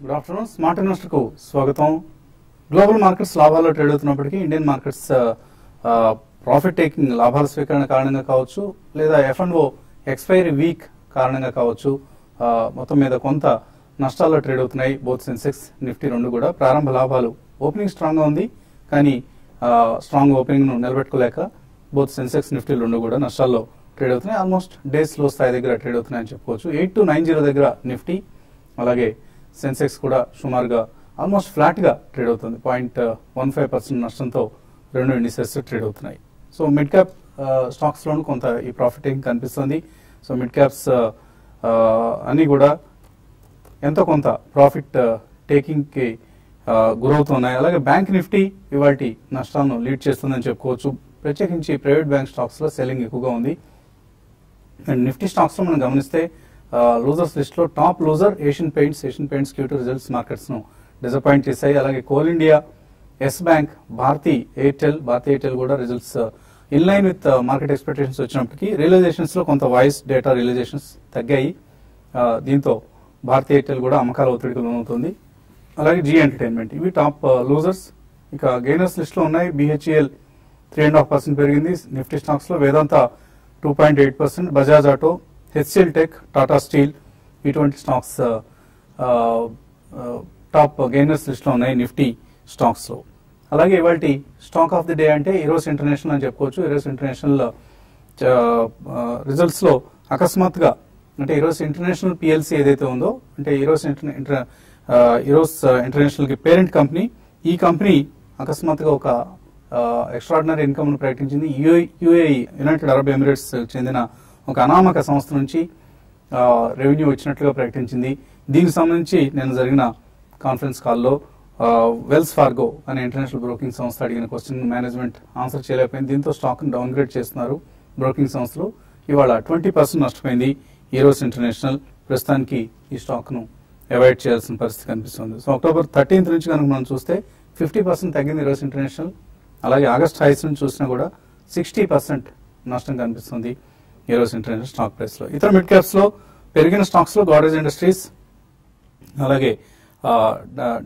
Good afternoon. Smart investor కు స్వాగతం. Global markets లాభాల్లో ట్రేడ్ అవుతున్నప్పటికీ ఇండియన్ మార్కెట్స్ ప్రాఫిట్ టేకింగ్ లాభాల స్వీకరణ కారణంగా కావచ్చు, లేదా F&O ఎక్స్పైరీ వీక్ కారణంగా కావచ్చు, మొత్తం మీద కొంత నష్టాల్లో ట్రేడ్ అవుతున్నాయి. బోత్ సెన్సెక్స్, నిఫ్టీ రెండు కూడా ప్రారంభ లాభాలు. ఓపెనింగ్ స్ట్రాంగ్ గా ఉంది, కానీ స్ట్రాంగ్ ఓపెనింగ్ ను నిలబెట్టుకోలేక బోత్ సెన్సెక్స్, నిఫ్టీ రెండు కూడా నష్టాల్లో ట్రేడ్ అవుతున్నాయి. ఆల్మోస్ట్ డేస్ లో స్థాయి దగ్గర ట్రేడ్ అవుతున్నాయని చెప్పుకోవచ్చు. 8290 దగ్గర నిఫ్టీ, అలాగే సెన్సెక్స్ కూడా సుమారుగా ఆల్మోస్ట్ ఫ్లాట్ గా ట్రేడ్ అవుతుంది. 0.15% నష్టంతో రెండు ఇండిసెస్ ట్రేడ్ అవుతున్నాయి. సో మిడ్ క్యాప్ స్టాక్స్ లోను కొంత ఈ ప్రాఫిట్ టేకింగ్ కనిపిస్తుంది. సో మిడ్ క్యాప్స్ అన్ని కూడా ఎంతో కొంత ప్రాఫిట్ టేకింగ్ కి గురవుతున్నాయి. అలాగే బ్యాంక్ నిఫ్టీ ఇవాటి నష్టాలను లీడ్ చేస్తుందని చెప్పుకోవచ్చు. ప్రత్యేకించి ప్రైవేట్ బ్యాంక్ స్టాక్స్ లో సెల్లింగ్ ఎక్కువగా ఉంది. అండ్ నిఫ్టీ స్టాక్స్ లో మనం గమనిస్తే లూజర్స్ లిస్ట్ లో top loser Asian Paints Q2 results markets ను డిసప్పాయింట్ చేశాయి. అలాగే Coal India, Yes bank, Bharti Airtel కూడా results in line with market expectations వచ్చినప్పటికీ రియలైజేషన్స్ లో కొంత వాయిస్ డేటా రియలైజేషన్స్ తగ్గాయి. దీంతో భారతీ ఎయిర్టెల్ కూడా అమ్మకాల ఒత్తిడికి లోనవుతుంది. అలాగే జీ ఎంటర్టైన్మెంట్, ఇవి టాప్ లూజర్స్. ఇక గెయినర్స్ లిస్ట్ లో ఉన్నాయి. BHEL 3.5% పెరిగింది నిఫ్టీ స్టాక్స్ లో. వేదాంత 2.8%, Bajaj auto, HCL tech, Tata steel ఇటువంటి స్టాక్స్ టాప్ గెయినర్స్ లిస్ట్ లో ఉన్నాయి నిఫ్టీ స్టాక్స్ లో. అలాగే ఇవాళ స్టాక్ ఆఫ్ ది డే అంటే ఈరోస్ ఇంటర్నేషనల్ అని చెప్పుకోవచ్చు. ఈరోస్ ఇంటర్నేషనల్ రిజల్ట్స్ లో అకస్మాత్తుగా, అంటే ఈరోస్ ఇంటర్నేషనల్ PLC ఏదైతే ఉందో, అంటే ఈరోస్ ఇంటర్నేషనల్ కి పేరెంట్ కంపెనీ, ఈ కంపెనీ అకస్మాత్తుగా ఒక ఎక్స్ట్రాడినరీ ఇన్కమ్ ను ప్రకటించింది. UAE, యునైటెడ్ అరబ్ ఎమిరేట్స్ చెందిన ఒక అనామక సంస్థ నుంచి రెవెన్యూ వచ్చినట్లుగా ప్రకటించింది. దీనికి సంబంధించి నేను జరిగిన కాన్ఫరెన్స్ కాల్లో వెల్స్ ఫార్గో అనే ఇంటర్నేషనల్ బ్రోకింగ్ సంస్థ అడిగిన క్వశ్చన్ మేనేజ్మెంట్ ఆన్సర్ చేయలేకపోయింది. దీంతో స్టాక్ ను డౌన్ గ్రేడ్ చేస్తున్నారు బ్రోకింగ్ సంస్థలు. ఇవాళ 20% నష్టపోయింది ఈరోస్ ఇంటర్నేషనల్. ప్రస్తుతానికి ఈ స్టాక్ ను అవాయిడ్ చేయాల్సిన పరిస్థితి కనిపిస్తుంది. సో October 13th నుంచి కనుక మనం చూస్తే 50% తగ్గింది ఈరోస్ ఇంటర్నేషనల్. అలాగే ఆగస్ట్ హైస్ నుంచి చూసినా కూడా 60% నష్టం కనిపిస్తుంది ఈరోజు ఇంటర్నేషనల్ స్టాక్ ప్రైస్ లో. ఇతర మిడ్ క్యాప్స్ లో పెరిగిన స్టాక్స్ లో గోడ్రేజ్ ఇండస్ట్రీస్, అలాగే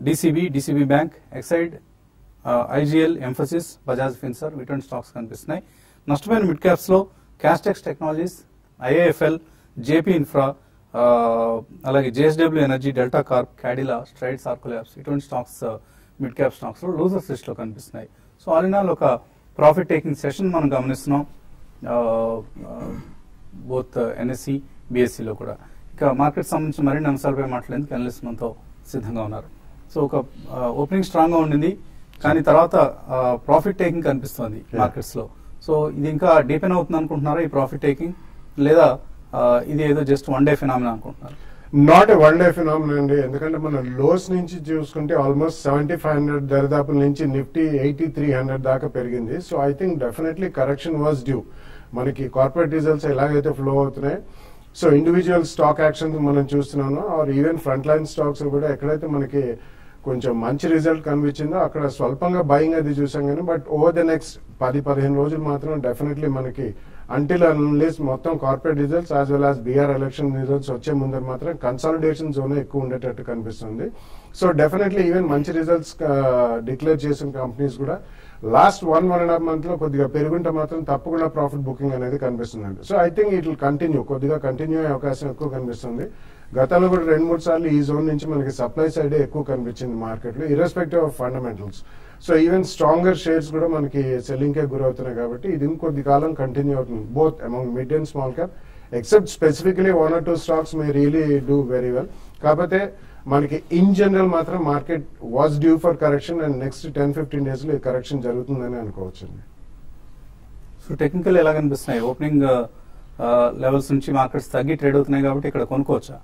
DCB bank, Exide, IGL, Mphasis, Bajaj Finserv ఇటువంటి స్టాక్స్ కనిపిస్తున్నాయి. నష్టపోయిన మిడ్ క్యాప్స్ లో Castex technologies, IIFL, JP infra, అలాగే JSW energy, Delta Corp, Cadila, Strides, ఆర్కోలాబ్స్ ఇటువంటి స్టాక్స్ మిడ్ క్యాప్ స్టాక్స్ లో లూజర్స్ లిస్ట్ లో కనిపిస్తున్నాయి. సో ఆల్ ఇన్ ఆల్ ఒక ప్రాఫిట్ టేకింగ్ సెషన్ మనం గమనిస్తున్నాం బోత్ NSE, BSE లో కూడా. ఇక మార్కెట్ సంబంధించిన మరిన్ని అంశాలపై మాట్లాడేందుకు అనలిస్ట్ మనతో సిద్ధంగా ఉన్నారు. సో ఒక ఓపెనింగ్ స్ట్రాంగ్ గా ఉండింది, కానీ తర్వాత ప్రాఫిట్ టేకింగ్ కనిపిస్తుంది మార్కెట్స్ లో. సో ఇది ఇంకా డీపెన్ అవుతుంది అనుకుంటున్నారా ఈ ప్రాఫిట్ టేకింగ్, లేదా ఇది ఏదో జస్ట్ వన్ డే ఫినామినా అనుకుంటున్నారు? Not a one day phenomena అండి. ఎందుకంటే మన లోస్ నుంచి చూసుకుంటే ఆల్మోస్ట్ 7500 దరిదాపుల నుంచి నిఫ్టీ 8300 దాకా పెరిగింది. So I think definitely correction was due. మనకి కార్పొరేట్ రిజల్ట్స్ ఎలాగైతే ఫ్లో అవుతున్నాయి, సో ఇండివిజువల్ స్టాక్ యాక్షన్స్ మనం చూస్తున్నాము, or even front line stocks కూడా ఎక్కడైతే మనకి కొంచెం మంచి రిజల్ట్ కనిపించిందో అక్కడ స్వల్పంగా బయింగ్ అది చూసాం. కానీ బట్ ఓవర్ ద నెక్స్ట్ 10-15 రోజులు మాత్రం డెఫినెట్లీ మనకి అంటిల్ అన్లెస్ మొత్తం corporate results as well as బీఆర్ ఎలక్షన్ రిజల్ట్స్ వచ్చే ముందర మాత్రం కన్సాలిడేషన్ జోన్ ఎక్కువ ఉండేటట్టు కనిపిస్తుంది. సో డెఫినెట్లీ ఈవెన్ మంచి రిజల్ట్స్ డిక్లేర్ చేసిన కంపెనీస్ కూడా లాస్ట్ 1.5 month లో కొద్దిగా పెరుగుంటే మాత్రం తప్పకుండా ప్రాఫిట్ బుకింగ్ అనేది కనిపిస్తుంది. So I think it will continue, కొద్దిగా కంటిన్యూ అయ్యే అవకాశం ఎక్కువ కనిపిస్తుంది. గతంలో కూడా 2-3 సార్లు ఈ జోన్ నుంచి మనకి సప్లై సైడ్ ఎక్కువ కనిపించింది మార్కెట్ లో, irrespective of fundamentals. So even stronger shares కూడా మనకి సెల్లింగ్ కే గురవుతున్నాయి. కాబట్టి ఇది ఇంకొద్ది కాలం కంటిన్యూ అవుతుంది both among mid and small cap, except specifically 1 or 2 stocks May really do very well. కాకపోతే మనకి ఇన్ జనరల్ మాత్రం market was due for correction and next 10-15 days లో ఈ కరెక్షన్ జరుగుతుందని అనుకోవచ్చు. సో టెక్నికల్ ఎలా కనిపిస్తున్నాయి? ఓపెనింగ్ లెవెల్స్ నుంచి మార్కెట్స్ తగ్గి ట్రేడ్ అవుతున్నాయి కాబట్టి ఇక్కడ కొనుక్కోవచ్చా?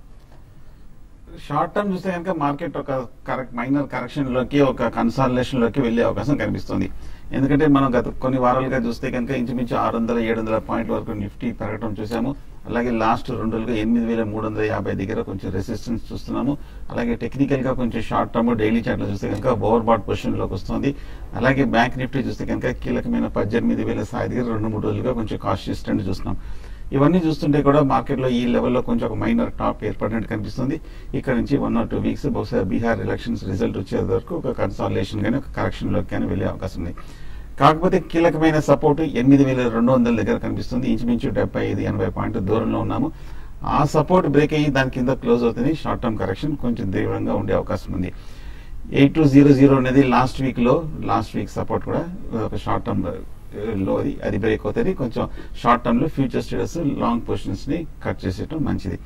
షార్ట్ టర్మ్ చూస్తే కనుక మార్కెట్ ఒక మైనర్ కరెక్షన్ లోకి, ఒక కన్సాలిడేషన్ లోకి వెళ్లే అవకాశం కనిపిస్తుంది. ఎందుకంటే మనం గత కొన్ని వారాలుగా చూస్తే కనుక ఇంచుమించు 600-700 పాయింట్ల వరకు నిఫ్టీ పెరగడం చూసాము. అలాగే లాస్ట్ 2 రోజులుగా 8350 దగ్గర కొంచెం రెసిస్టెన్స్ చూస్తున్నాము. అలాగే టెక్నికల్ గా కొంచెం షార్ట్ టర్మ్ డైలీ చార్ట్ లో చూస్తే కనుక ఓవర్ బాట్ పొజిషన్ లోకి వస్తుంది. అలాగే బ్యాంక్ నిఫ్టీ చూస్తే కనుక కీలకమైన 18000 స్థాయి దగ్గర 2-3 రోజులుగా కొంచెం కాషియస్ ట్రెండ్ చూస్తున్నాం. ఇవన్నీ చూస్తుంటే కూడా మార్కెట్లో ఈ లెవెల్లో కొంచెం ఒక మైనర్ టాప్ ఏర్పడినట్టు కనిపిస్తుంది. ఇక్కడ నుంచి 1 or 2 వీక్స్ బహుశా బీహార్ ఎలక్షన్స్ రిజల్ట్ వచ్చే వరకు ఒక కన్సాలిడేషన్ కానీ ఒక కరెక్షన్ లోకి కానీ వెళ్ళే అవకాశం ఉంది. కాకపోతే కీలకమైన సపోర్ట్ 8,200 దగ్గర కనిపిస్తుంది. ఇంచుమించు 75-80 పాయింట్ దూరంలో ఉన్నాము. ఆ సపోర్ట్ బ్రేక్ అయ్యి దాని కింద క్లోజ్ అవుతుంది. షార్ట్ టర్మ్ కరెక్షన్ కొంచెం తీవ్రంగా ఉండే అవకాశం ఉంది. 8200 అనేది లాస్ట్ వీక్ సపోర్ట్ కూడా ఒక షార్ట్ టర్మ్ లో అది బ్రేక్ అవుతుంది. కొంచెం షార్ట్ టర్మ్ లో ఫ్యూచర్ ట్రేడర్స్ లాంగ్ పొజిషన్స్ ని కట్ చేసేయడం మంచిది.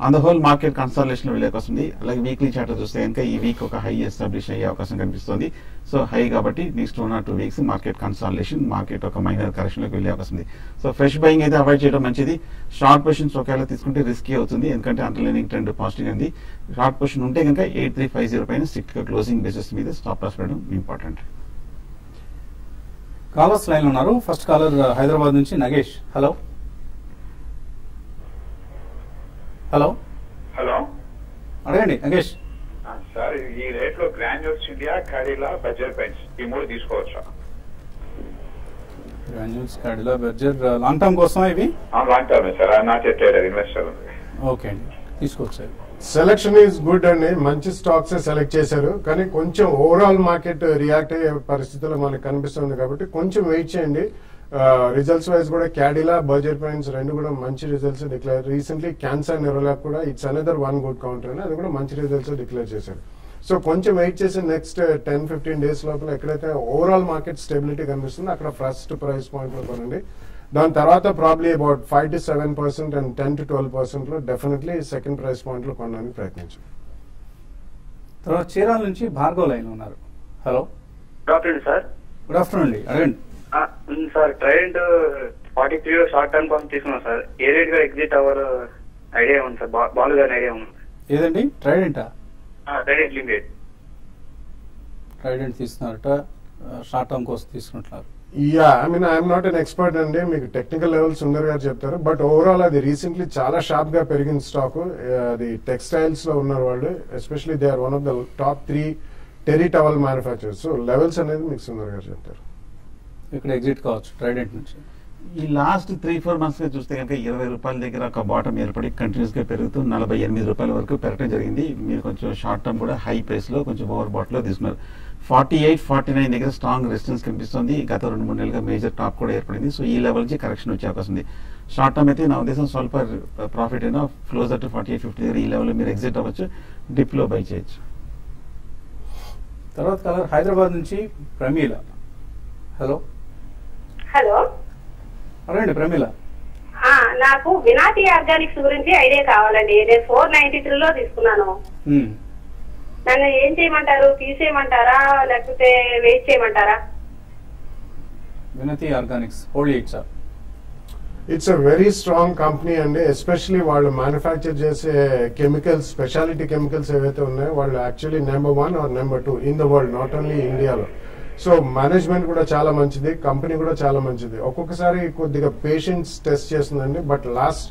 On the whole market consolidation వెళ్ళే అవకాశం ఉంది. అలాగే వీక్లీ చార్టర్ చూస్తే కనుక ఈ వీక్ ఒక హై ఎస్టాబ్లిష్ అయ్యే అవకాశం కనిపిస్తుంది. సో హై కాబట్టి next 1 or 2 weeks market consolidation, market ఒక మైనర్ కరెక్షన్ లోకి వెళ్ళే అవకాశం ఉంది. సో ఫ్రెష్ బయింగ్ అయితే అవాయిడ్ చేయడం మంచిది. షార్ట్ పొజిషన్స్ ఒకవేళ తీసుకుంటే రిస్కీ అవుతుంది, ఎందుకంటే అండర్లైనింగ్ ట్రెండ్ పాజిటివ్ ఉంది. షార్ట్ పొజిషన్ ఉంటే కనుక 8350 పైన స్ట్రిక్ట్ గా క్లోజింగ్ బేసిస్ మీద స్టాప్ లాస్ పెట్టడం ఇంపార్టెంట్. కాలర్స్ లైన్ ఉన్నారు. ఫస్ట్ కాలర్ హైదరాబాద్ నుంచి నగేష్. హలో హలో హలో అడగండి నగేష్. సార్, ఈ రేట్ లో granules India, Cadila, Bajaj paints ఈ 3 తీసుకోవచ్చా? Granules, Cadila, Berger long term కోసం ఇవి long term sir, not a trader, investor. Okay అండి, తీసుకోవచ్చు. సెలక్షన్ ఈజ్ గుడ్ అండి, మంచి స్టాక్స్ సెలెక్ట్ చేశారు. కానీ కొంచెం ఓవరాల్ మార్కెట్ రియాక్ట్ అయ్యే పరిస్థితుల్లో మనకు కనిపిస్తుంది కాబట్టి కొంచెం వెయిట్ చేయండి. రిజల్ట్స్ వైజ్ కూడా క్యాడిలా, బర్జర్ పెయింట్స్ రెండు కూడా మంచి results declare. Recently Kansai Nerolac కూడా it's another one good counter అని అది కూడా మంచి రిజల్ట్స్ డిక్లేర్ చేశారు. సో కొంచెం వెయిట్ చేసి నెక్స్ట్ 10-15 డేస్ లోపల ఎక్కడైతే ఓవరాల్ మార్కెట్ స్టెబిలిటీ కనిపిస్తుందో అక్కడ ఫస్ట్ ప్రైస్ పాయింట్ లో కొనండి. దాని తర్వాత ప్రాబ్లీ అబౌట్ 5-7% అండ్ 10-12% లో డెఫినెట్లీ సెకండ్ ప్రైస్ పాయింట్ లో కొనడానికి ప్రయత్నించండి. తర్వాత చీరాల నుంచి భార్గవ్ లైన్ ఉన్నారు. Hello, good afternoon sir. Good afternoon అండి, అడగండి. సార్, ట్రైండ్ 43 షార్ట్ టర్మ్ కోసం తీసుకున్నాం సార్. ఏ రేట్ గా ఎగ్జిట్ అవ్వాలో ఐడియా ఉంది సార్, బాలు గారి ఐడియా ఉంది. ఏదండి? ట్రైడెంటా? Trident limited. ట్రైడెంట్ తీసుకున్నారట, షార్ట్ టర్మ్ కోసం తీసుకుంటున్నారు. Yeah, I mean I'm not an expert అండి, మీకు టెక్నికల్ లెవెల్ సుందర్ గారు చెప్తారు. బట్ ఓవరాల్ అది రీసెంట్లీ చాలా షార్ప్ గా పెరిగిన స్టాక్. అది టెక్స్టైల్స్ లో ఉన్నారు వాళ్ళు, especially they are one of the top 3 terry towel manufactures. So levels అనేది మీకు సుందర్ గారు చెప్తారు. ఇక్కడ ఎగ్జిట్ కావచ్చు ట్రైడెంట్ నుంచి. ఈ లాస్ట్ 3-4 months గా చూస్తే కనుక 20 రూపాయల దగ్గర ఒక బాటం ఏర్పడి కంటిన్యూస్ గా పెరుగుతూ 48 రూపాయల వరకు పెరగడం జరిగింది. మీరు కొంచెం షార్ట్ టర్మ్ కూడా హై ప్రైస్ లో కొంచెం ఓవర్ బాట్ లో తీసుకున్నారు. 48-49 దగ్గర స్ట్రాంగ్ రెసిస్టెన్స్ కనిపిస్తుంది. గత 2-3 నెలలుగా మేజర్ టాప్ కూడా ఏర్పడింది. సో ఈ లెవెల్ నుంచి కరెక్షన్ వచ్చే అవకాశం ఉంది. షార్ట్ టర్మ్ అయితే నా ఉద్దేశం స్వల్ప ప్రాఫిట్ అయినా క్లోజర్ టు 48-50 దగ్గర ఈ లెవెల్ మీరు ఎగ్జిట్ అవ్వచ్చు, డిప్ లో బై చేయొచ్చు. తర్వాత కలర్ హైదరాబాద్ నుంచి ప్రమీల. హలో హలో, అడగండి ప్రమీల. నాకు వినాటి ఆర్గానిక్స్ గురించి ఐడియా కావాలండి. నేను 493లో తీసుకున్నాను. నన్ను ఏం చేయమంటారు? తీసేయమంటారా లేకపోతే వెయిట్ చేయమంటారా? వినతి ఆర్గానిక్స్ హోల్డ్ చేయొచ్చా? It's a very strong company అండి, ఎస్పెషలీ వాళ్ళు మ్యానుఫ్యాక్చర్ చేసే కెమికల్స్, స్పెషాలిటీ కెమికల్స్ ఏవైతే ఉన్నాయో వాళ్ళు actually number 1 or number 2 in the world, not only ఇండియాలో. సో మేనేజ్మెంట్ కూడా చాలా మంచిది, కంపెనీ కూడా చాలా మంచిది. ఒక్కొక్కసారి కొద్దిగా పేషెన్స్ టెస్ట్ చేస్తుందండి, బట్ లాస్ట్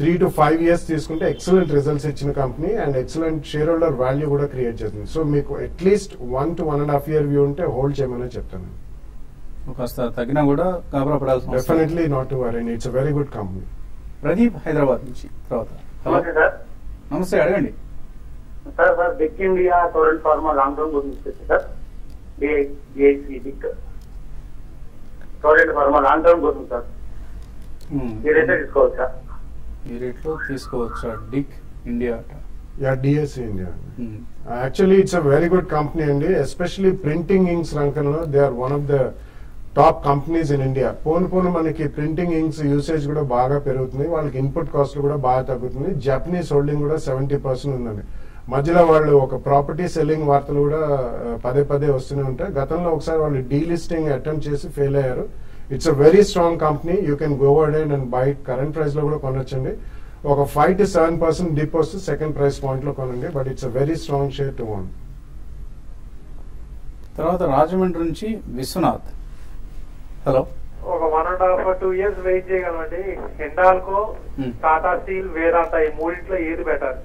3 to 5 years తీసుకుంటే ఎక్సలెంట్ రిజల్ట్స్ ఇచ్చిన company and excellent share holder value కూడా క్రియేట్ చేస్తుంది. సో మీకు అట్లీస్ట్ 1 to 1.5 year వ్యూ ఉంటే హోల్డ్ చేయమని చెప్తాను. కాస్త తగ్గినా కూడా గాబరా పడాల్సిన definitely not to worry, it's a very good company. Pradeep Hyderabad నుంచి. తర్వాత హలో సార్. నమస్తే, అడగండి. సార్ బిగ్ India, Torrent Pharma long term గురించి సార్. బిగ్ టోరెంట్ ఫార్మా లాంగ్ టర్మ్ కోసం సార్, ఈ రేట్ తీసుకోవచ్చా? ఈ రేట్ లో తీసుకోవచ్చా? డిక్ ఇండియా అట. Yeah, DSC India. Actually it's a very good company అండి, ఎస్పెషలీ ప్రింటింగ్ ఇంక్స్ రంగంలో they are one of the top companies in India. పోను మనకి ప్రింటింగ్ ఇంక్స్ యూసేజ్ కూడా బాగా పెరుగుతుంది, వాళ్ళకి ఇన్పుట్ కాస్ట్ కూడా బాగా తగ్గుతుంది. జపనీస్ హోల్డింగ్ కూడా 70% ఉందండి. మధ్యలో వాళ్ళు ఒక ప్రాపర్టీ సెల్లింగ్ వార్తలు కూడా పదే వస్తూనే ఉంటాయి. గతంలో ఒకసారి వాళ్ళు డీలిస్టింగ్ అటెంప్ట్ చేసి ఫెయిల్ అయ్యారు. It's a very strong company, you can go ahead and by. Current price లో కూడా కొనొచ్చండి. ఒక 5 to 7% డిప్ వస్తే సెకండ్ ప్రైస్ పాయింట్ లో కొనండి, but it's a very strong share to own. తర్వాత రాజమండ్రి నుంచి విశ్వనాథ్. హలో, ఒక 1.5 or 2 years వెయిట్ చేయగలమండి. హిండాల్కో, టాటా స్టీల్, వేదాంత ఈ మూడింట్లో ఏది బెటర్?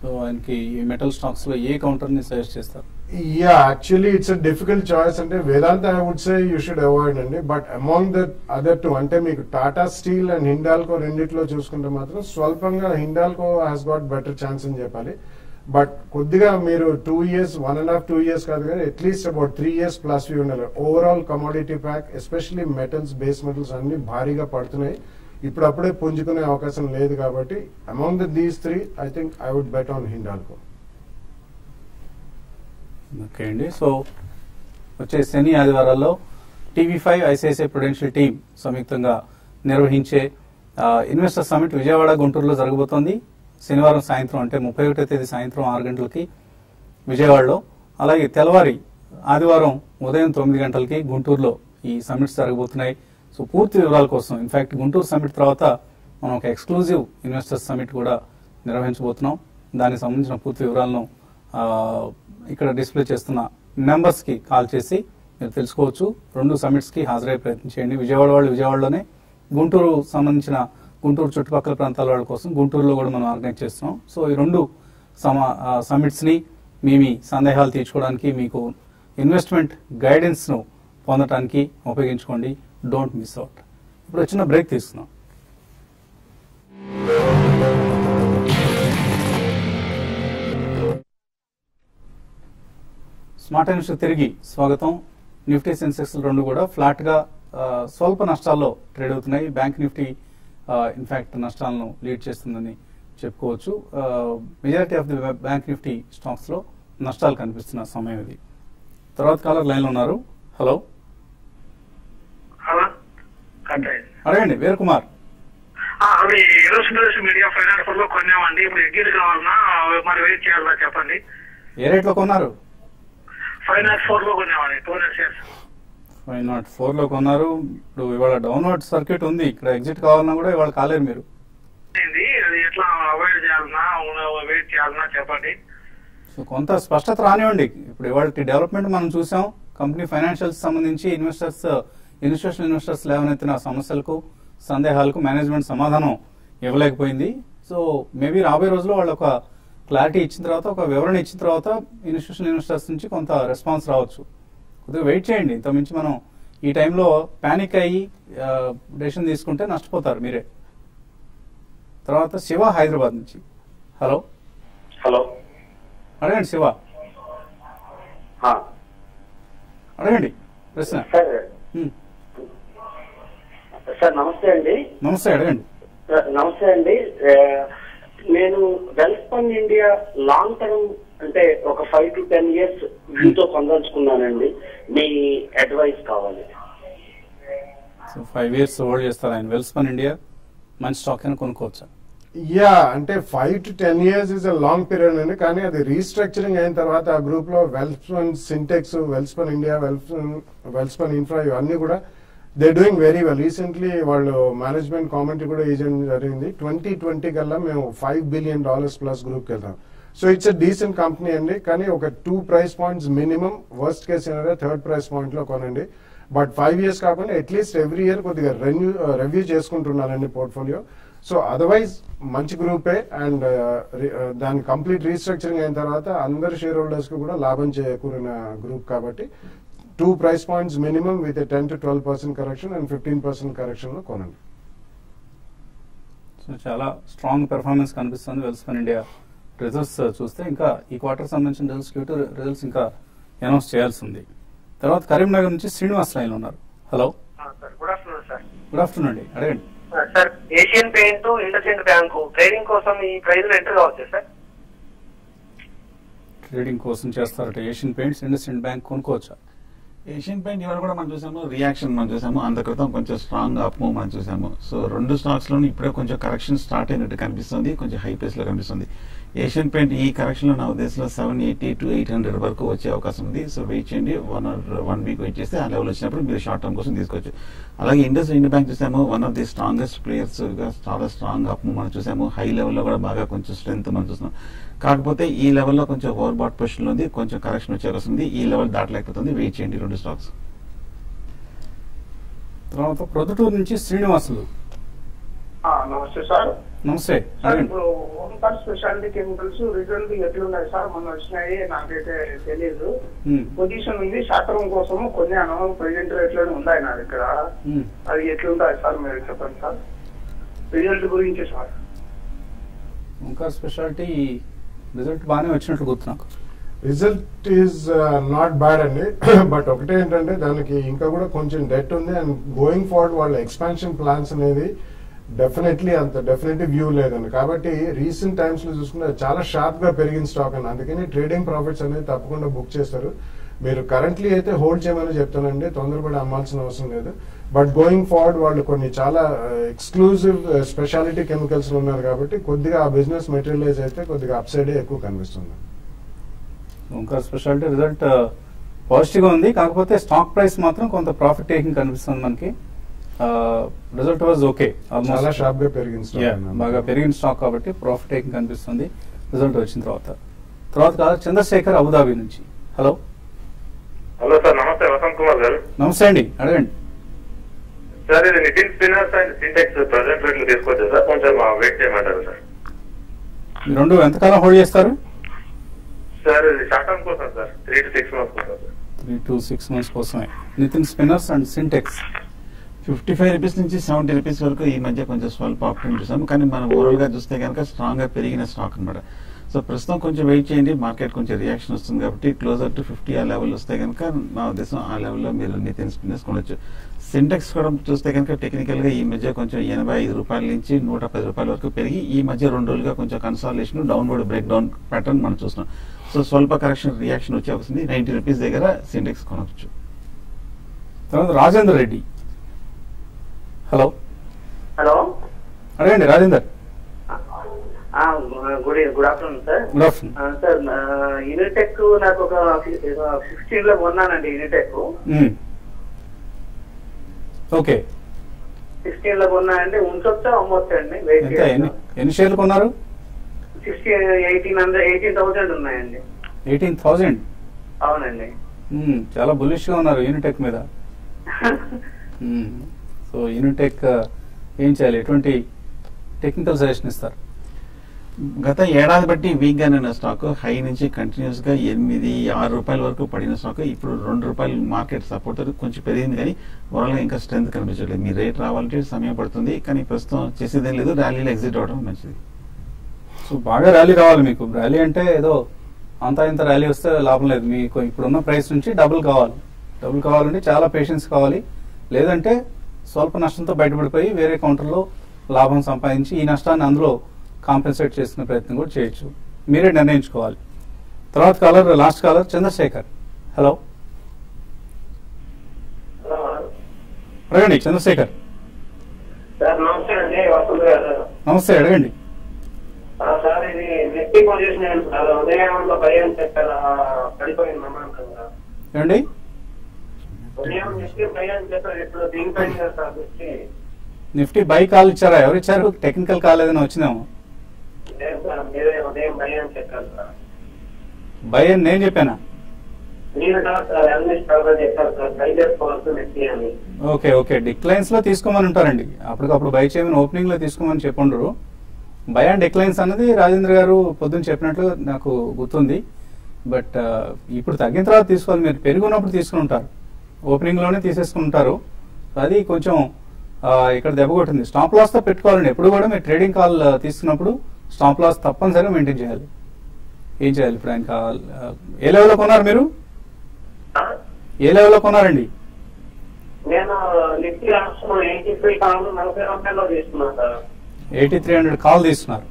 సో ఆయనకి ఈ మెటల్ స్టాక్స్ లో ఏ కౌంటర్ ని సజెస్ట్ చేస్తారు? Yeah actually it's a difficult choice. అంటే Vedanta I would say you should avoid అండి. But among the other two అంటే మీకు టాటా స్టీల్ అండ్ హిండాల్కో రెండిట్లో చూసుకుంటే మాత్రం స్వల్పంగా Hindalco has got better chance అని చెప్పాలి. బట్ కొద్దిగా మీరు 2 years 1.5 2 years కాదు కానీ at least about 3 years plus view ఉండాలి. Overall commodity pack especially metals, base metals అన్ని భారీగా పడుతున్నాయి. ఇప్పుడప్పుడే పుంజుకునే అవకాశం లేదు కాబట్టి among these 3 I think I would bet on Hindalco. Okay అండి. సో వచ్చే శని ఆదివారాల్లో TV5 ఐసిఐసిఐ ప్రుడెన్షియల్ టీం సంయుక్తంగా నిర్వహించే ఇన్వెస్టర్ సమిట్ విజయవాడ, గుంటూరులో జరగబోతోంది. శనివారం సాయంత్రం అంటే 31వ తేదీ సాయంత్రం 6 గంటలకి విజయవాడలో, అలాగే తెల్లవారి ఆదివారం ఉదయం 9 గంటలకి గుంటూరులో ఈ సమిట్స్ జరగబోతున్నాయి. సో పూర్తి వివరాల కోసం ఇన్ఫాక్ట్ గుంటూరు సమిట్ తర్వాత మనం ఒక ఎక్స్క్లూజివ్ ఇన్వెస్టర్స్ సమిట్ కూడా నిర్వహించబోతున్నాం. దానికి సంబంధించిన పూర్తి వివరాలను ఇక్కడ డిస్ప్లే చేస్తున్న నెంబర్స్ కి కాల్ చేసి మీరు తెలుసుకోవచ్చు. 2 సమిట్స్ కి హాజరయ్యే ప్రయత్నం చేయండి. విజయవాడ వాళ్ళు విజయవాడలోనే, గుంటూరు సంబంధించిన గుంటూరు చుట్టుపక్కల ప్రాంతాల వాళ్ళ కోసం గుంటూరులో కూడా మనం ఆర్గనైజ్ చేస్తున్నాం. సో ఈ 2 సమిట్స్ ని మీ సందేహాలు తీర్చుకోవడానికి, మీకు ఇన్వెస్ట్మెంట్ గైడెన్స్ ను పొందడానికి ఉపయోగించుకోండి. Don't miss out. ఇప్పుడు చిన్న బ్రేక్ తీసుకున్నాం. స్మార్ట్ న్యూస్ తిరిగి స్వాగతం. నిఫ్టీ, సెన్సెక్స్ 2 కూడా ఫ్లాట్ గా స్వల్ప నష్టాల్లో ట్రేడ్ అవుతున్నాయి. బ్యాంక్ నిఫ్టీ ఇన్ఫాక్ట్ నష్టాలను లీడ్ చేస్తుందని చెప్పుకోవచ్చు. Majority of the bank Nifty stocks లో నష్టాలు కనిపిస్తున్న సమయం ఇది. తర్వాత కాలర్ లైన్ లో ఉన్నారు. హలో, అడగండి. వీర్ కుమార్. మీడియా ఫైనాన్స్ లో కొన్నామండి. ఇప్పుడు ఎగ్జిట్ కావాలన్నా మరి వెయిట్ చేయాలా చెప్పండి. ఏ రేట్ లో కొన్నారు? 504 లో కొన్నామండి. 200 షేర్స్ 504 లో కొన్నారు. ఇప్పుడు ఇవాళ డౌన్వర్డ్ సర్క్యూట్ ఉంది. ఇక్కడ ఎగ్జిట్ కావాలన్నా కూడా ఇవాళ కాలేరు మీరు. అది ఎట్లా అవాయిడ్ చేయాలన్నా వెయిట్ చేయాలన్నా చెప్పండి. సో కొంత స్పష్టత రానివ్వండి. ఇప్పుడు ఇవాళ డెవలప్మెంట్ మనం చూసాం. కంపెనీ ఫైనాన్షియల్స్ సంబంధించి ఇన్స్టిట్యూషనల్ ఇన్వెస్టర్స్ లేవనెత్తిన సమస్యలకు, సందేహాలకు మేనేజ్మెంట్ సమాధానం ఇవ్వలేకపోయింది. సో మేబీ రాబోయే రోజుల్లో వాళ్ళు ఒక క్లారిటీ ఇచ్చిన తర్వాత, ఒక వివరణ ఇచ్చిన తర్వాత ఇన్స్టిట్యూషనల్ ఇన్వెస్టర్స్ నుంచి కొంత రెస్పాన్స్ రావచ్చు. కొద్దిగా వెయిట్ చేయండి. ఇంతకుమించి మనం ఈ టైంలో పానిక్ అయ్యి డెసిషన్ తీసుకుంటే నష్టపోతారు మీరే. తర్వాత శివ హైదరాబాద్ నుంచి. హలో, అడగండి శివ. అడగండి ప్రశ్న. సార్ నమస్తే అండి. నమస్తే, అడగండి. నమస్తే అండి. నేను వెల్స్పన్ ఇండియా లాంగ్ టర్మ్ అంటే ఒక 5 to 10 years వ్యూతో పొందలుచుకున్నానండి. మీ అడ్వైస్ కావాలి. సో 5 years హోల్డ్ చేస్తారు ఆయన. వెల్స్పన్ ఇండియా మంచి స్టాక్ అని కొనుక్కోవచ్చా? యా, అంటే 5 to 10 years is a long period అండి. కానీ అది రీస్ట్రక్చరింగ్ అయిన తర్వాత ఆ గ్రూప్ లో వెల్స్పన్ సింటెక్స్, వెల్స్పన్ ఇండియా, వెల్స్పన్ ఇన్ఫ్రా ఇవన్నీ కూడా they doing very well. Recently వాళ్ళు మేనేజ్మెంట్ కామెంటరీ కూడా ఇవ్వడం జరిగింది. 2020 కల్లా మేము $5 billion ప్లస్ గ్రూప్ కి వెళ్తాం. So it's a decent company అండి. కానీ ఒక 2 price points minimum, worst case అయినా 3rd price point లో కొనండి. బట్ 5 years కాకుండా అట్లీస్ట్ ఎవ్రీ ఇయర్ కొద్దిగా రివ్యూ చేసుకుంటున్నారండి పోర్ట్ఫోలియో. సో అదర్వైజ్ మంచి గ్రూపే. అండ్ దాని కంప్లీట్ రీస్ట్రక్చరింగ్ అయిన తర్వాత అందరు షేర్ హోల్డర్స్ కి కూడా లాభం చేకూరిన గ్రూప్ కాబట్టి 2 price points minimum with a 10 to 12% correction and 15% correction లో కొనండి. సో చాలా స్ట్రాంగ్ పెర్ఫార్మెన్స్ కనిపిస్తుంది వెల్స్పన్ ఇండియా రిజల్ట్స్ చూస్తే. ఇంకా ఈ క్వార్టర్ సంబంధించిన రిజల్ట్స్ ఇంకా అనౌన్స్ చేయాల్సి ఉంది. తర్వాత కరీంనగర్ నుంచి శ్రీనివాస్ లైన్ ఉన్నారు. Hello, good afternoon sir. Good afternoon అండి, అడగండి. Sir Asian paint, IndusInd bank trading కోసం ఈ ప్రైస్ ఎంటర్ కావచ్చు సార్? ట్రేడింగ్ కోసం చేస్తారట. ఏషియన్ పెయింట్స్, ఇండస్ఇండ్ బ్యాంక్ కొనుక్కోవచ్చా? ఏషియన్ పెయింట్ ఇవాళ కూడా మనం చూసాము, రియాక్షన్ మనం చూసాము. అంత క్రితం కొంచెం స్ట్రాంగ్ అప్ మూవ్ మనం చూసాము. సో 2 స్టాక్స్ లోని ఇప్పుడే కొంచెం కరెక్షన్ స్టార్ట్ అయినట్టు కనిపిస్తుంది. కొంచెం హై ప్రైస్ లో కనిపిస్తుంది. ఏషియన్ పెయింట్ ఈ కరెక్షన్ లో నా ఉద్దేశంలో 780 to 800 వరకు వచ్చే అవకాశం ఉంది. సో వెయిట్ చేయండి. 1 week వెయిట్ చేస్తే ఆ లెవెల్ వచ్చినప్పుడు మీరు షార్ట్ టర్మ్ కోసం తీసుకోవచ్చు. అలాగే ఇండస్ఇండ్ బ్యాంక్ చూసాము, one of the strongest players గా చాలా స్ట్రాంగ్ అప్ మూవ్ మనం చూసాము. హై లెవెల్లో కూడా బాగా కొంచెం స్ట్రెంత్ మనం చూస్తున్నాం. కాకపోతే ఈ లెవెల్లో కొంచెం ఓవర్ బాట్ పొజిషన్ లో ఉంది. కొంచెం కరెక్షన్ వచ్చే అవకాశం ఉంది. ఈ లెవెల్ దాటలేకపోతుంది. వెయిట్ చేయండి 2 స్టాక్స్. తర్వాత ప్రొద్దుటూరు నుంచి శ్రీనివాసులు. నమస్తే సార్. నమస్తే. సార్ ఇప్పుడు ఓంకార్ స్పెషాలిటీ కెమికల్స్ రిజల్ట్ ఎట్లున్నాయి సార్? మొన్న వచ్చినాయి, నాకైతే తెలియదు. పొజిషన్ ఉంది, షార్ట్ టర్మ్ కోసం కొన్నాను, ప్రెజెంట్ రేట్ లోనే ఉన్నాయి నా దగ్గర. అది ఎట్లుంటాయి సార్ మీరు చెప్పండి సార్, రిజల్ట్ గురించి సార్. ఓంకార్ స్పెషాలిటీ రిజల్ట్ బాగానే వచ్చినట్లు గుర్తు నాకు. రిజల్ట్ ఈజ్ నాట్ బ్యాడ్ అండి, బట్ ఒకటే ఏంటంటే దానికి ఇంకా కూడా కొంచెం డెట్ ఉంది. అండ్ గోయింగ్ ఫార్వర్డ్ వాళ్ళ ఎక్స్పాన్షన్ ప్లాన్స్ అనేది డెఫినెట్లీ అంత డెఫినెటివ్ వ్యూ లేదండి. కాబట్టి రీసెంట్ టైమ్స్ లో చూసుకుంటే చాలా షార్ప్ గా పెరిగిన స్టాక్ అండి, అందుకని ట్రేడింగ్ ప్రాఫిట్స్ అనేది తప్పకుండా బుక్ చేస్తారు. మీరు కరెంట్లీ అయితే హోల్డ్ చేయమని చెప్తానండి, తొందరపడి అమ్మాల్సిన అవసరం లేదు. బట్ గోయింగ్ ఫార్వర్డ్ వాళ్ళు కొన్ని చాలా ఎక్స్క్లూజివ్ స్పెషాలిటీ కెమికల్స్ ఉన్నారు కాబట్టి కొద్దిగా ఆ బిజినెస్ మెటీరియలైజ్ అయితే కొద్దిగా అప్ సైడ్ ఎక్కువ కనిపిస్తుంది. ఓంకార్ స్పెషాలిటీ రిజల్ట్ పాజిటివ్ గా ఉంది, కాకపోతే స్టాక్ ప్రైస్ మాత్రం కొంత ప్రాఫిట్ టేకింగ్ కనిపిస్తుంది మనకి. రిజల్ట్ వాజ్ ఓకే, చాలా షార్ప్ గా పెరిగిన స్టాక్, బాగా పెరిగిన స్టాక్ కాబట్టి ప్రాఫిట్ టేకింగ్ కనిపిస్తుంది రిజల్ట్ వచ్చిన తర్వాత. చంద్రశేఖర్ అబుదాబి నుంచి. హలో హలో సార్, నమస్తే. వసంత్ కుమార్ గారు. నమస్తే అండి, అడగండి సార్. ఇది Nitin spinners and Sintex present రేట్లు తీసుకొచ్చా సార్, కొంచెం వెయిట్ చేయమంటారు సార్? ఈ రెండు ఎంతకాలం హోల్డ్ చేస్తారు సార్? ఇది షార్ట్ టర్మ్ కోసం సార్, 3 to 6 months కోసం సార్. 3 to 6 months కోసమే. Nitin spinners and Sintex 55 rupees నుంచి 70 రూపీస్ వరకు ఈ మధ్య కొంచెం స్వల్ప ఆప్షన్ చూసాము, కానీ మనం ఓవరాల్ గా చూస్తే కనుక స్ట్రాంగ్ గా పెరిగిన స్టాక్ అనమాట. సో ప్రస్తుతం కొంచెం వెయిట్ చేయండి, మార్కెట్ కొంచెం రియాక్షన్ వస్తుంది కాబట్టి క్లోజర్ టు 50 ఆ లెవెల్ వస్తే కనుక నా ఉద్దేశం ఆ లెవెల్లో మీరు నితిన్ స్పిన్నర్స్ కొనొచ్చు. సింటెక్స్ కూడా చూస్తే కనుక టెక్నికల్ గా ఈ మధ్య కొంచెం 85 రూపాయల నుంచి 110 రూపాయల వరకు పెరిగి ఈ మధ్య 2 రోజులుగా కొంచెం consolidation downward break down pattern మనం చూస్తున్నాం. సో స్వల్ప కరెక్షన్ రియాక్షన్ వచ్చే వస్తుంది. 90 రూపీస్ దగ్గర సింటెక్స్ కొనవచ్చు. తర్వాత రాజేందర్ రెడ్డి. హలో హలో, అడగండి Rajender. Good afternoon sir. Good afternoon sir, Unitech నాకు ఒక 16 లో కొన్నానండి. యూనిటెక్ ఓకే, 16 లో కొన్నానండి. ఉంచొచ్చా అమ్మొచ్చా అండి? ఎన్ని షేర్లు కొన్నారు? 18,000 ఉన్నాయండి. 18,000? అవునండి. చాలా బుల్లిష్ గా ఉన్నారు యూనిటెక్ మీద. సో యూనిటెక్ ఏం చేయాలి, ఎటువంటి టెక్నికల్ సజెషన్ ఇస్తారు? గత ఏడాది బట్టి వీక్ గానే ఉన్న స్టాక్ హై నుంచి కంటిన్యూస్ గా 8-6 రూపాయల వరకు పడిన స్టాక్ ఇప్పుడు 2 రూపాయలు మార్కెట్ సపోర్ట్ తో కొంచెం పెరిగింది, కానీ ఓవరాల్ గా ఇంకా స్ట్రెంత్ కనిపించట్లేదు. మీ రేట్ రావాలంటే సమయం పడుతుంది, కానీ ప్రస్తుతం చేసేదేం లేదు, ర్యాలీలో ఎగ్జిట్ అవడం మంచిది. సో బాగా ర్యాలీ రావాలి మీకు. ర్యాలీ అంటే ఏదో అంత ఇంత ర్యాలీ వస్తే లాభం లేదు. మీకు ఇప్పుడున్న ప్రైస్ నుంచి డబుల్ కావాలి. డబుల్ కావాలంటే చాలా పేషెన్స్ కావాలి, లేదంటే స్వల్ప నష్టంతో బయటపడిపోయి వేరే కౌంటర్లో లాభం సంపాదించి ఈ నష్టాన్ని అందులో కాంపెన్సేట్ చేసుకునే ప్రయత్నం కూడా చేయొచ్చు. మీరే నిర్ణయించుకోవాలి. తర్వాత caller, last caller Chandrashekhar. Hello అడగండి చంద్రశేఖర్. నమస్తే అండి, వసంత్ గారు. నమస్తే, అడగండి. సార్, ఇది నిఫ్టీ పొజిషన్ సార్, ఉదయంలో భయం చెప్పారు, పడిపోయింది నమ్మకంగా. ఏమండి? ఉదయం నిఫ్టీ భయం చెప్పారు, ఇప్పుడు దీనిపైన సార్ నిఫ్టీ బై కాల్ ఇచ్చారా? ఎవరు ఇచ్చారు? టెక్నికల్ కాల్ ఏదైనా వచ్చిందేమో. లేదు సార్, మీరే ఉదయం భయం చెప్పారు సార్. బై అని నేను చెప్పానా? మీరు సార్ అనలిస్ట్ చెప్పారు సార్, బై చేసుకోవాల్సి నిఫ్టీ అని. ఓకే ఓకే, డిక్లైన్స్ లో తీసుకోమని ఉంటారండి. అప్పటికప్పుడు బై చేయమని ఓపెనింగ్ లో తీసుకోమని చెప్పుండ్రు. బై అండ్ డిక్లైన్స్ అన్నది రాజేంద్ర గారు పొద్దున్న చెప్పినట్లు నాకు గుర్తుంది. బట్ ఇప్పుడు తగ్గిన తర్వాత తీసుకోవాలి. మీరు పెరుగున్నప్పుడు తీసుకుని ఉంటారు, ఓపెనింగ్ లోనే తీసేసుకుని ఉంటారు. అది కొంచెం ఇక్కడ దెబ్బ కొట్టింది. స్టాప్ లాస్ తో పెట్టుకోవాలండి. ఎప్పుడు కూడా మీరు ట్రేడింగ్ కాల్ తీసుకున్నప్పుడు స్టాప్ లాస్ తప్పనిసరిగా మెయింటైన్ చేయాలి. ఏం చేయాలి ఇప్పుడు? ఆయన ఏ లెవెల్లో కొన్నారు మీరు? ఏ లెవెల్లో కొన్నారండి? నేను నిఫ్టీ 83 కాల్ 40 రూపాయల్లో తీసుకున్నాను సార్. 8300 కాల్ తీసుకున్నారు.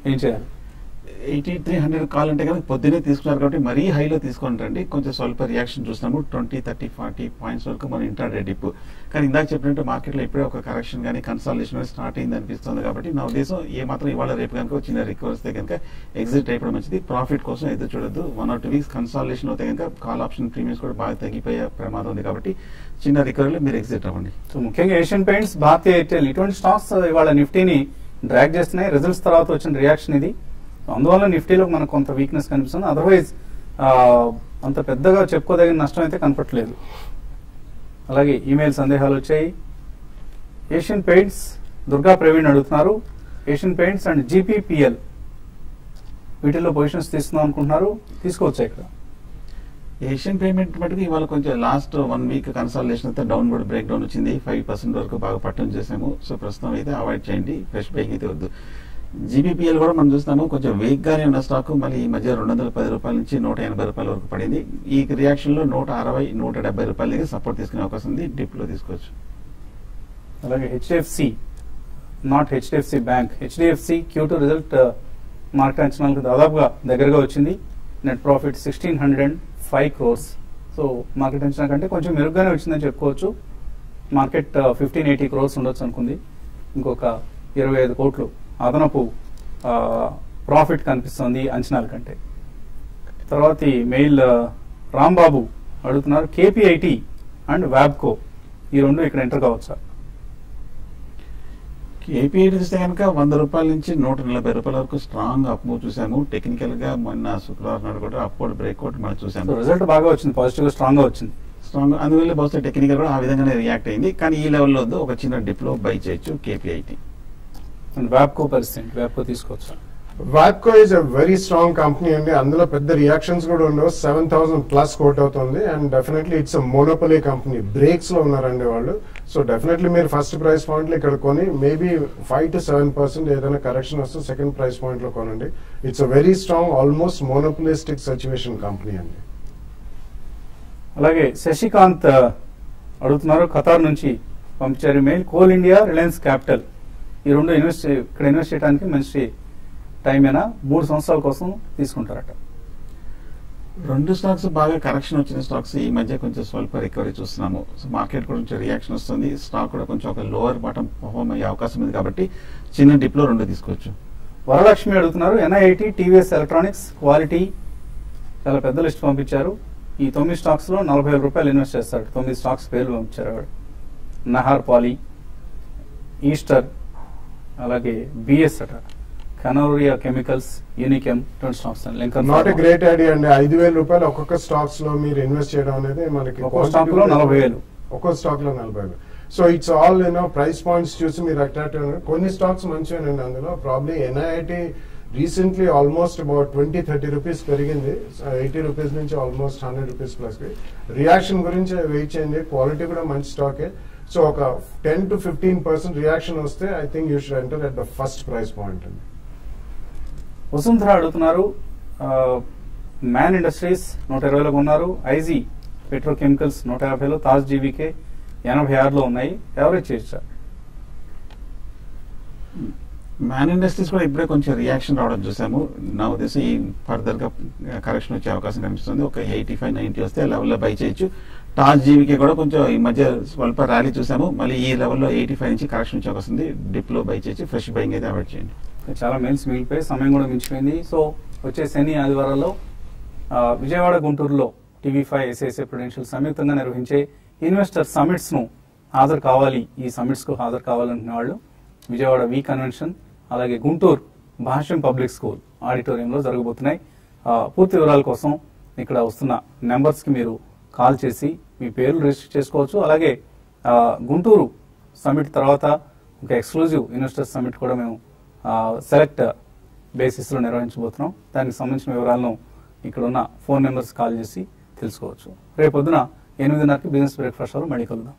ఏం చేయాలి? 8300 కాల్ అంటే కనుక పొద్దున్నే తీసుకున్నారు కాబట్టి మరీ హైలో తీసుకుంటారండి. కొంచెం స్వల్ప రియాక్షన్ చూస్తున్నాము, 20, 30, 40 పాయింట్స్ వరకు మనం ఇంట్రాడే డిప్. కానీ ఇందాక చెప్పినట్టు మార్కెట్లో ఇప్పుడే ఒక కరెక్షన్ కానీ కన్సాలిడేషన్ స్టార్ట్ అయింది అనిపిస్తుంది. కాబట్టి నా ఉద్దేశం ఏ మాత్రం ఇవాళ రేపు కనుక చిన్న రికవర్ వస్తే కనుక ఎగ్జిట్ అయిపోవడం మంచిది. ప్రాఫిట్ కోసం ఎదురు చూడొద్దు. 1 or 2 వీక్స్ కన్సాలిడేషన్ అవుతే కనుక కాల్ ఆప్షన్ ప్రీమియమ్స్ కూడా బాగా తగ్గిపోయే ప్రమాదం ఉంది. కాబట్టి చిన్న రికవరీలో మీరు ఎగ్జిట్ అవ్వండి. సో ముఖ్యంగా ఏషియన్ పెయింట్స్, భారతీయ ఎయిర్టెల్ ఇటువంటి స్టాక్స్ ఇవాళ నిఫ్టీని డ్రాగ్ చేస్తున్నాయి. రిజల్ట్స్ తర్వాత వచ్చిన రియాక్షన్ ఇది. అందువల్ల నిఫ్టీలో మనకు కొంత వీక్నెస్ కనిపిస్తుంది. అదర్వైజ్ అంత పెద్దగా చెప్పుకోదగిన నష్టం అయితే కనపట్లేదు. అలాగే ఈమెయిల్ సందేహాలు వచ్చాయి. ఏషియన్ పెయింట్స్ దుర్గా ప్రవీణ్ అడుగుతున్నారు, ఏషియన్ పెయింట్స్ అండ్ జీపీపీఎల్ వీటిల్లో పొజిషన్స్ తీసుకుందాం అనుకుంటున్నారు, తీసుకోవచ్చా ఇక్కడ? ఏషియన్ పేమెంట్ మటుకు ఇవాళ కొంచెం లాస్ట్ 1 వీక్ కన్సాలిడేషన్ అయితే డౌన్వర్డ్ బ్రేక్ డౌన్ వచ్చింది, 5% వరకు బాగా పట్టం చేసాము. సో ప్రస్తుతం అయితే అవాయిడ్ చేయండి, ఫ్రెష్ బైక్ అయితే వద్దు. జీబీపీఎల్ కూడా మనం చూస్తాము కొంచెం వీక్ గానే ఉన్న స్టాక్ మళ్ళీ ఈ మధ్య 210 రూపాయల నుంచి 180 రూపాయల వరకు పడింది. ఈ రియాక్షన్ లో 160, 170 రూపాయల దగ్గర సపోర్ట్ తీసుకునే అవకాశం ఉంది, డిప్ లో తీసుకోవచ్చు. అలాగే HDFC, not HDFC bank, HDFC Q2 result market అంచనాలకు దాదాపుగా దగ్గరగా వచ్చింది. Net profit 1605 crores. So market అంచనా కంటే కొంచెం మెరుగ్గానే వచ్చిందని చెప్పుకోవచ్చు. మార్కెట్ 1580 crores ఉండొచ్చు అనుకుంది, ఇంకొక 25 కోట్లు అదనపు ప్రాఫిట్ కనిపిస్తుంది అంచనాల కంటే. తర్వాత మెయిల్ రాంబాబు అడుగుతున్నారు, కేపీఐటీ అండ్ వ్యాబ్కో ఈ రెండు ఇక్కడ ఎంటర్ కావచ్చా? కేపీఐటీ చూస్తే కనుక 100 రూపాయల నుంచి 140 రూపాయల వరకు స్ట్రాంగ్ అప్ మూవ్ చూసాము. టెక్నికల్ గా మొన్న శుక్రవారం నాడు కూడా అప్వర్డ్ బ్రేక్అవుట్ మనం చూసాము. రిజల్ట్ బాగా వచ్చింది, పాజిటివ్ గా స్ట్రాంగ్ గా వచ్చింది. స్ట్రాంగ్ అందువల్ల బహుశా టెక్నికల్ కూడా ఆ విధంగానే రియాక్ట్ అయింది. కానీ ఈ లెవెల్లో వద్దు, ఒక చిన్న డిప్ లో బై చేయొచ్చు కేపీఐటీ. వ్యాబ్కో పరిస్థితి, వ్యాబ్కో తీసుకోవచ్చు. వాబ్కో is a very strong company అండి, అందులో పెద్ద రియాక్షన్స్ కూడా ఉండవు. 7,000 ప్లస్ కోట్ అవుతుంది and definitely it's a monopoly company, brakes లో ఉన్నారండి వాళ్ళు. సో డెఫినెట్లీ మీరు ఫస్ట్ ప్రైస్ పాయింట్ లో ఇక్కడ కొని మేబీ 5 to 7% ఏదైనా కరెక్షన్ వస్తే సెకండ్ ప్రైస్ పాయింట్ లో కొనండి. It's a very strong almost monopolistic situation company అండి. అలాగే శశికాంత్ అడుగుతున్నారు, ఖతార్ నుంచి పంపించారు mail, Coal India, Reliance Capital ఈ రెండు ఇక్కడ ఇన్వెస్ట్ చేయడానికి మంచి టైమేనా? 3 సంవత్సరాల కోసం తీసుకుంటారట. 2 స్టాక్స్ బాగా కరెక్షన్ వచ్చిన స్టాక్స్ ఈ మధ్య కొంచెం స్వల్ప రికవరీ చూస్తున్నాము. సో మార్కెట్ కూడా కొంచెం రియాక్షన్ వస్తుంది, స్టాక్ కూడా కొంచెం ఒక లోవర్ బాటం పర్ఫార్మ్ అయ్యే అవకాశం ఉంది కాబట్టి చిన్న డిప్ లో 2 తీసుకోవచ్చు. వరలక్ష్మి అడుగుతున్నారు, ఎన్ఐఐటి, టీవీఎస్ ఎలక్ట్రానిక్స్, క్వాలిటీ చాలా పెద్ద లిస్ట్ పంపించారు. ఈ 9 స్టాక్స్ లో 40,000 రూపాయలు ఇన్వెస్ట్ చేస్తారు. 9 స్టాక్స్ పేర్లు పంపించారు. నహార్ పాలి, ఈస్టర్, అలాగే బిఎస్ అట, Kanoria chemicals, Unichem, 20 stocks. Not a great idea అండి. 5,000 రూపాయలు ఒక్కొక్క స్టాక్స్ లో మీరు ఇన్వెస్ట్ చేయడం అనేది మనకి ఒక్కొక్క స్టాక్ లో 40,000, ఒక్కొక్క స్టాక్ లో 40,000. So it's all price points చూసి మీరు అట్రాక్టివ్. కొన్ని స్టాక్స్ మంచివేనండి, అందులో probably NIIT recently almost about 20-30 rupees పెరిగింది, 80 రూపీస్ నుంచి ఆల్మోస్ట్ 100 రూపీస్ ప్లస్. రియాక్షన్ గురించి వెయిట్ చేయండి, క్వాలిటీ కూడా మంచి స్టాకే. సో ఒక 10 to 15% రియాక్షన్ వస్తే I think you should enter at the first price point అండి. వసుంధర అడుగుతున్నారు, మ్యాన్ ఇండస్ట్రీస్ 120లో ఉన్నారు, ఐజీ పెట్రోకెమికల్స్ 150లో, తాజ్ జీవీకే 86లో ఉన్నాయి, ఎవరేజ్ చేయొచ్చా? మ్యాన్ ఇండస్ట్రీస్ కూడా ఇప్పుడే కొంచెం రియాక్షన్ రావడం చూసాము. నా ఉద్దేశం ఈ ఫర్దర్ గా కరెక్షన్ వచ్చే అవకాశం కనిపిస్తుంది. ఒక 85-90 వస్తే లెవెల్లో బై చేయొచ్చు. టాస్ జీవీకే కూడా కొంచెం ఈ మధ్య స్వల్ప ర్యాలీ చూసాము, మళ్ళీ ఈ లెవెల్లో 85 నుంచి కరెక్షన్ వచ్చే అవకాశం ఉంది, డిప్ లో బై చేయొచ్చు. ఫ్రెష్ బైయింగ్ అయితే అవాయిడ్ చేయండి. చాలా మెయిల్స్ మిగిలిపోయి సమయం కూడా మించిపోయింది. సో వచ్చే శని ఆదివారాల్లో విజయవాడ, గుంటూరులో TV5, SISI ప్రుడెన్షియల్ సంయుక్తంగా నిర్వహించే ఇన్వెస్టర్ సమిట్స్ ను హాజరు కావాలి, ఈ సమిట్స్ కు హాజరు కావాలనుకునే వాళ్ళు విజయవాడ వి కన్వెన్షన్, అలాగే గుంటూరు భాష్యం పబ్లిక్ స్కూల్ ఆడిటోరియంలో జరగబోతున్నాయి. పూర్తి వివరాల కోసం ఇక్కడ వస్తున్న నెంబర్స్ కి మీరు కాల్ చేసి మీ పేర్లు రిజిస్టర్ చేసుకోవచ్చు. అలాగే గుంటూరు సమిట్ తర్వాత ఒక ఎక్స్క్లూజివ్ ఇన్వెస్టర్ సమిట్ కూడా మేము సెలెక్ట్ బేసిస్ లో నిర్వహించబోతున్నాం. దానికి సంబంధించిన వివరాలను ఇక్కడ ఉన్న ఫోన్ నెంబర్స్ కాల్ చేసి తెలుసుకోవచ్చు. రేపొద్దున 8:30కి బిజినెస్ బ్రేక్ఫాస్ట్ అవర్ మళ్ళీ కలుద్దాం.